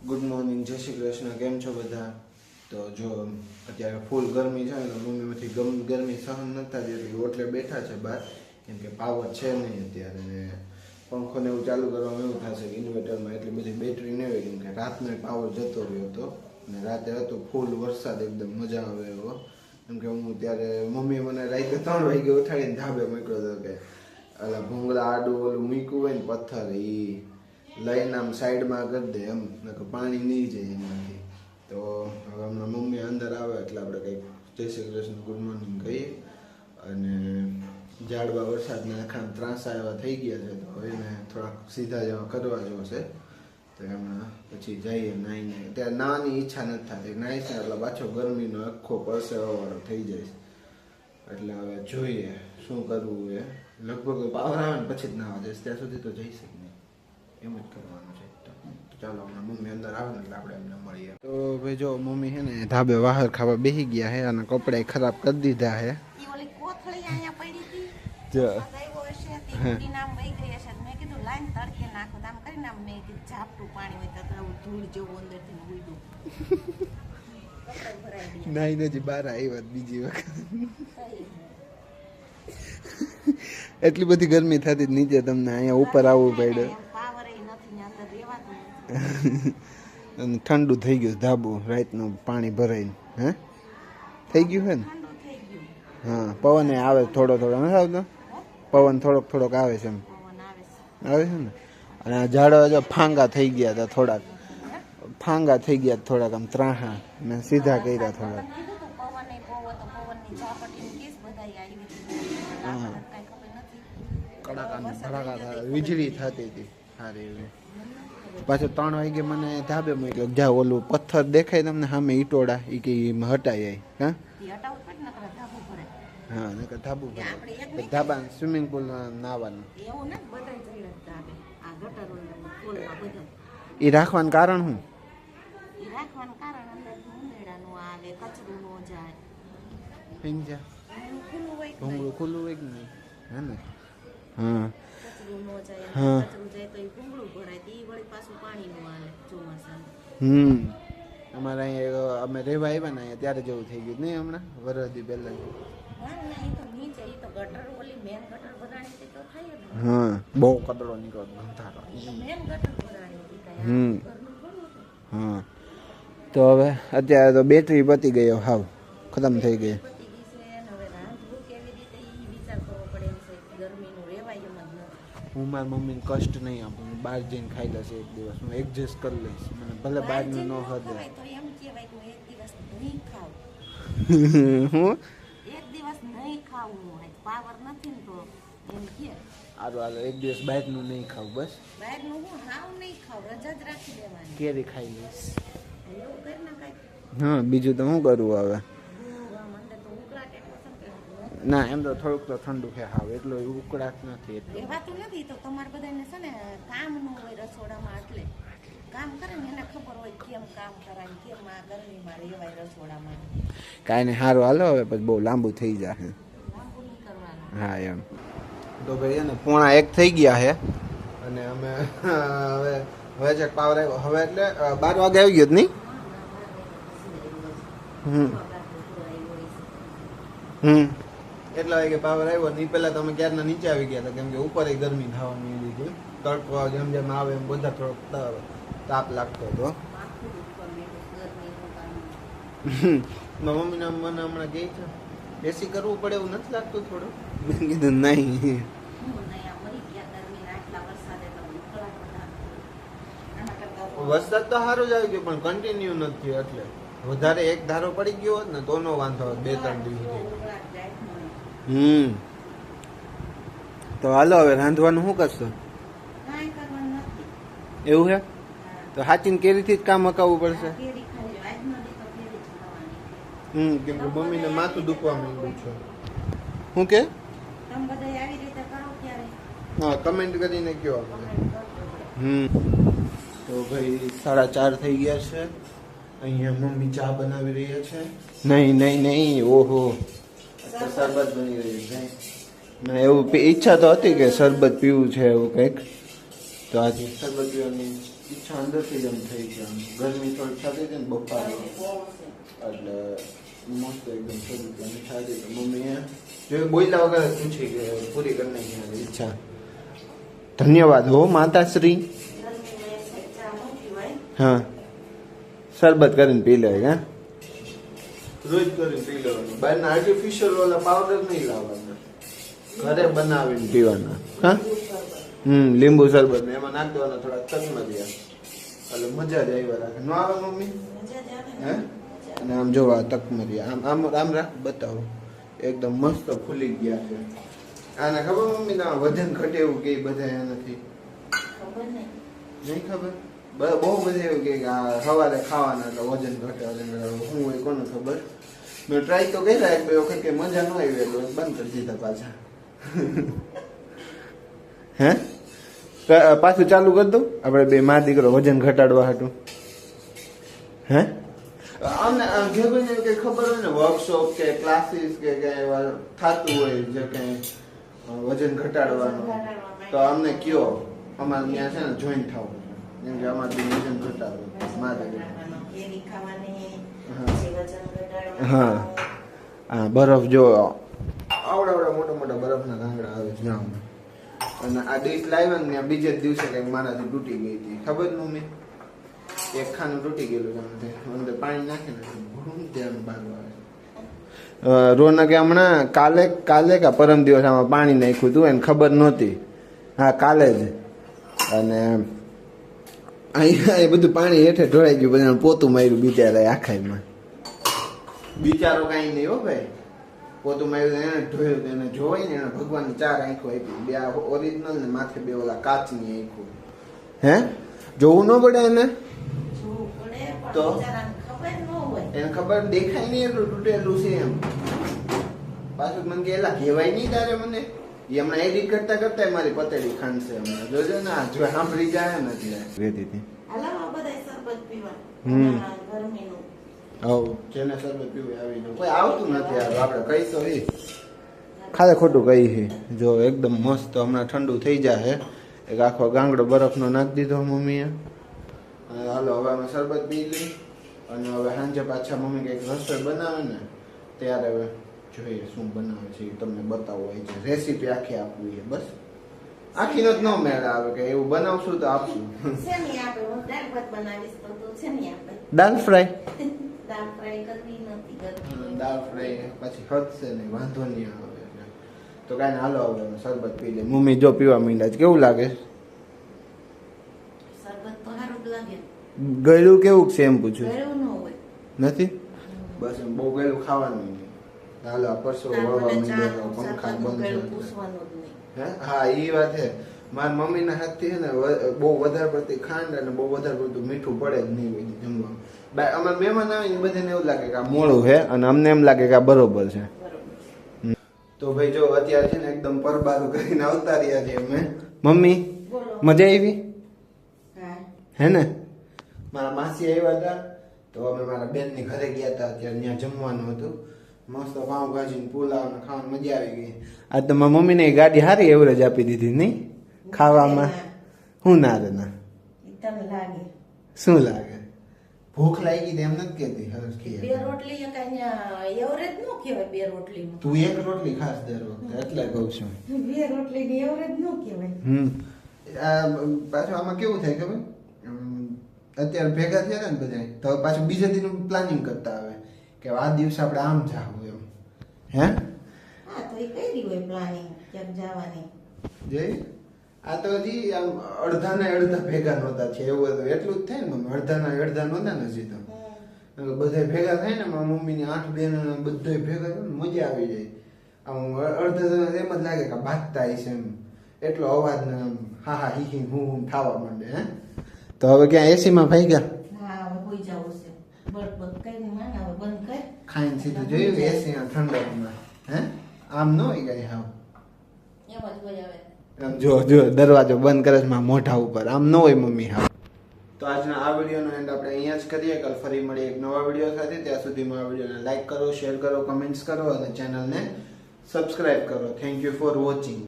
Good morning, જય શ્રી કૃષ્ણ. કેમ છો બધા? તો જો અત્યારે ફૂલ ગરમી છે તો મમ્મીમાંથી ગરમી સહન નથી થતી એટલે ઓટલે બેઠા છે બહાર, કેમ કે પાવર છે નહીં અત્યારે. ને પંખોને એવું ચાલુ કરવામાં એવું થશે કે ઇન્વર્ટરમાં એટલી બધી બેટરી નહીં હોય, કેમ કે રાતનો પાવર જતો રહ્યો હતો અને રાતે હતો ફૂલ વરસાદ, એકદમ મજા આવે એવો. કેમ કે હું ત્યારે મમ્મીએ મને રાતે 3 વાગે ઉઠાડીને ધાબે મૂક્યો હતો કે ઓલા ભૂંગળા આડું ઓલું મૂક્યું હોય ને પથ્થર એ લઈને આમ સાઈડમાં કરી દે, એમ નકર પાણી નહીં જાય એમાંથી. તો હવે હમણાં મમ્મી અંદર આવે એટલે આપણે કંઈક જય શ્રી કૃષ્ણ ગુડ મોર્નિંગ કહીએ. અને ઝાડવા વરસાદના આખા ત્રાસા એવા થઈ ગયા છે તો હવે એને થોડાક સીધા જેવા કરવા જોશે. તો હમણાં પછી જઈએ નાહીને. ત્યારે નાવાની ઈચ્છા નથી થતી, નાહીશ ને એટલે પાછો ગરમીનો આખો પરસેવાવાળો થઈ જાય. એટલે હવે જોઈએ શું કરવું એ. લગભગ પાવર આવે ને પછી જ નાવા જઈશ, ત્યાં સુધી તો જઈશ જ નહીં, એમ જ કરવાનું છે. ચાલો હમણાં મમ્મી અંદર આવે ને એટલે આપણે એમને મળીએ. તો ભાઈ જો મમ્મી છે ને ધાબે વાહર ખાવા બેસી ગયા છે અને કપડા ખરાબ કરી દીધા છે. નાઈ નથી બહાર આવી બીજી વખત એટલી બધી ગરમી થતી નીચે, તમને અહીંયા ઉપર આવવું પડ્યું અને ઠંડુ થઈ ગયું ધાબુ, રાતનું પાણી ભરાઈને. હે થઈ ગયું છે ને? હા, પવન આવે થોડો થોડો, નથી આવતો? પવન થોડોક આવે છે, એમ આવે છે ને. અને આ ઝાડવા જો ફાંગા થઈ ગયા હતા, થોડાક ફાંગા થઈ ગયા થોડાક, આમ ત્રાહા મેં સીધા કર્યા થોડાક. હા, કડાકા ભડાકા વીજળી થતી હતી સારી એવી. પાછો 3 વાગે મને ધાબે મૂક્યો, જા ઓલું પથ્થર દેખાય તમને સામે ઈટોડા, એ કે હટાઈ આવી. હા, નકર ધાબુ ભરે, ધાબા સ્વિમિંગ પુલ નાવાનું. એ રાખવાનું કારણ શું? ભૂંગળું ખુલ્લું હોય કે નહીં? હે ને? હા હા. અમારે અહીંયા અમે રહેવા આવ્યા ને અહીંયા ત્યારે જેવું થઈ ગયું નહીં હમણાં વરદી પહેલા. હા, બહુ કદડો નીકળતો. હા, તો હવે અત્યારે તો બેટરી પતી ગયો, હાવ ખતમ થઈ ગઈ. હું મારી મમ્મીને કષ્ટ નહીં આપું, હું બહાર જઈને ખાઈ લઈશ એક દિવસ, હું એડજસ્ટ કરી લઈશ. મને ભલે બહારનું ન હદે. હું સારું એક દિવસ બહારનું નહીં ખાવું, બસ કેરી ખાઈ લઈશ. હા, બીજું તો શું કરવું હવે? ના, એમ તો થોડુંક તો ઠંડુ છે, હાવ એટલો ઉકળાટ નથી. રહેવાતું નથી તો તમારે બધાને છે ને કામ ન હોય રસોડામાં, એટલે કામ કરે ને એને ખબર હોય કેમ કામ કરાય, કેમ આ ગરમીમાં રહેવાય રસોડામાં. કાંઈ નહીં, સારું હાલો હવે, પછી બહુ લાંબુ થઈ જશે. લાંબુ નહીં કરવાનું. હા એમ. તો ભાઈ એને 1:45 થઈ ગયા છે અને અમે હવે છે પાવર આવ્યો હવે, એટલે 12 વાગે આવી ગયો જ નહીં. એટલા વાગે પાવર આવ્યો નહીં. પહેલા તમે ક્યારના નીચે આવી ગયા હતા, કેમ કે ઉપર ગરમી થવાની લીધી, તડકો જેમ જેમ આવે એમ બધા થોડોક તાપ લાગતો હતો. મમ્મીને મને હમણાં કહે છે એસી કરવું પડે એવું નથી લાગતું થોડું? મેં કીધું નહીં. વરસાદ તો સારો જ આવી ગયો પણ કન્ટિન્યુ નથી થયો, એટલે વધારે એક ધારો પડી ગયો હોત ને તો નો વાંધો હોત 2-3 દિવસથી. તો હાલો હવે રાંધવાનું શું કરશો? એવું છે તો હાચીને કેરીથી જ કામ અકાવવું પડશે. કેમ કે મમ્મીને માથું દુખવા માંડ્યું છે. શું કે? હા, કમેન્ટ કરીને કયો. તો ભાઈ 4:30 થઈ ગયા છે. અહીંયા મમ્મી ચા બનાવી રહ્યા છે. નહીં, ઓહો, શરબત બની રહ્યું છે. મને એવું ઈચ્છા તો હતી કે શરબત પીવું છે એવું કંઈક, તો આજે શરબત પીવાની ઈચ્છા અંદરથી જ એમ થઈ છે આમ ગરમી થોડી થતી હતી ને બફારો એટલે મસ્ત એકદમ થયું હતું અને ખાધી તો મમ્મીએ જો બોલ્યા વગર જ પૂછી કે પૂરી કરી નાખી ઈચ્છા. ધન્યવાદ હો માતાશ્રી. હા શરબત કરીને પી લે હા રોજ કરીને પી લેવાનું. બહારના આર્ટિફિશિયલ વાળા પાવડર નહીં લાવવાના, ઘરે બનાવીને પીવાના. હા લીંબુ શરબત ને એમાં નાખ દેવાના થોડા તકમરિયા એટલે મજા જ આવ્યા રાખે. ન આવે મમ્મી? હે અને આમ જોવા તકમરિયા આમ આમ આમ રાખ બતાવો એકદમ મસ્ત ફૂલી ગયા છે. આને ખબર મમ્મી ના વજન ઘટે એવું કે બધા એનાથી નહીં ખબર? બહુ બધા એવું કે આ સવારે ખાવાના એટલે વજન ઘટે શું હોય કોને ખબર. મેં ટ્રાય તો કર્યા એક બે વખત કે મજા ન આવી એટલે બંધ કરી દીધા પાછા. હે પાછું ચાલુ કરી દઉં આપણે બે મા દીકરો વજન ઘટાડવા હતું. હે અમને જે કોઈને કઈ ખબર હોય ને વર્કશોપ કે ક્લાસીસ કે કઈ એવા થતું હોય જે કઈ વજન ઘટાડવાનું તો અમને કયો, અમારે ત્યાં છે ને જોઈન થવું જેમ કે અમારે વજન ઘટાડવું મા દીકરો. હા હા બરફ જો આવડા મોટા મોટા બરફના ગાંગડા આવે છે ગામમાં. અને આ ડીશ લાવ્યા ને બીજે જ દિવસે કઈક મારાથી તૂટી ગઈ હતી ખબર જ મમ્મી. એક ખાનું તૂટી ગયેલું અંદર પાણી નાખે ને ત્યાં બાજુ આવે. રોનકે હમણાં કાલે કે પરમ દિવસ આમાં પાણી નાખ્યું હતું એને ખબર નહોતી. હા કાલે જ. અને અહીંયા એ બધું પાણી હેઠે ઢોળાઈ ગયું, બધા પોતું માર્યું બિચારા આખાઈમાં. બિચારો કાંઈ નહીં હો ભાઈ, પોતું માર્યું એને ઢોળ્યું એને જોવાય ને એને ભગવાનની 4 આંખો આપી, 2 ઓરિજિનલ ને માથે 2 ઓલા કાચની આંખો. હે જોવું ન પડે એને તો એને ખબર દેખાય નહીં એટલું તૂટેલું છે એમ. પાછું મને કે એલા કહેવાય નહીં તારે મને. એ હમણાં એડિટ કરતા કરતા મારી પતેડી ખાંડશે હમણાં જોજો ને જો સાંભળી જાય ને એટલે કહેતી હતી જેને શરબત પીવું આવી જાવ કોઈ આવતું નથી યાર આપણે કઈ તો એ ખાલે ખોટું કઈ છે. જો એકદમ મસ્ત હમણાં ઠંડુ થઈ જાય. એક આખો ગાંગડો બરફનો નાખી દીધો મમ્મીએ. અને હાલો હવે અમે શરબત પી લઈ અને હવે સાંજે પાછા મમ્મી કંઈક રસોઈ બનાવે ને ત્યારે હવે જોઈએ શું બનાવે છે એ તમને બતાવવું હોય છે. રેસીપી આખી આપવી છે બસ. આખીનો જ ન મેળ આવે કે એવું બનાવશું તો આપશું. દાલ ફ્રાય દાલ ફ્રાય પછી હદશે નહીં વાંધો નહીં આવે. તો કાંઈ હાલો હવે શરબત પી લે. મમ્મી જો પીવા માંડ્યા છે કેવું લાગે? ગળ્યું કેવું છે એમ પૂછ્યું નથી? બસ એમ બહુ ગળ્યું ખાવાનું નહીં. હાલો પરસો વળવા માંડ્યા પંખા બંધ હે. હા એ વાત છે મારા મમ્મીના હાથથી છે ને બહુ વધારે પડતી ખાંડ અને બહુ વધારે પડતું મીઠું પડે જ નહીં હોય જમવા. અમારે મહેમાન આવે ને બધાને એવું લાગે કે આ મોડું છે અને અમને એમ લાગે કે આ બરોબર છે. તો ભાઈ જો અત્યારે છે ને એકદમ પરબારું કરીને આવતા રહ્યા છે અમે. મમ્મી મજા આવી હે ને? મારા માસી આવ્યા હતા તો અમે મારા બેનની ઘરે ગયા હતા અત્યારે ત્યાં જમવાનું હતું. મસ્ત પાઉંભાજી ને પુલાવ ને ખાવાની મજા આવી ગઈ. આજ તો મારા મમ્મીને ગાડી સારી એવરેજ આપી દીધી નહીં ખાવામાં. શું ના રે ના શું લાગે? ભૂખ લાગી ગઈ એમ નથી કેતી હરખી. તું એક રોટલી ખાસ દર વખતે એટલે કહું છું. પાછું આમાં કેવું થાય ખબર? અત્યારે ભેગા થયા ને બધા તો પાછું બીજા દિનનું પ્લાનિંગ કરતા આવે કે આ દિવસે આપણે આમ જાવું એમ. હે જઈ આ તો હજી આમ અડધા ને અડધા ભેગા નહોતા છે એવું હતું એટલું જ થાય ને મમ્મી. અડધા ના અડધા નહોતા ને હજી તો બધા ભેગા થાય ને મારા મમ્મીની 8 બહેનો બધા ભેગા થાય ને મજા આવી જાય. આમ અડધા એમ જ લાગે કે બાજતા હશે એમ એટલો અવાજ ને હા હા હી હી હું થવા માંડે. હે તો હવે ક્યાં એસી માં ભાઈ ગયા? ખાઈને સીધું જોયું એસી ઠંડકમાં. હે આમ ન હોય ગઈ હાવ આમ જો દરવાજો બંધ કરે છે મોઢા ઉપર આમ ન હોય મમ્મી હાવ. તો આજના આ વિડીયોનો એન્ડ આપણે અહીંયા જ કરીએ. કાલ ફરી મળીએ એક નવા વિડીયો સાથે. ત્યાં સુધીમાં આ વિડીયોને લાઈક કરો, શેર કરો, કમેન્ટ્સ કરો અને ચેનલને સબસ્ક્રાઇબ કરો. Thank you for watching.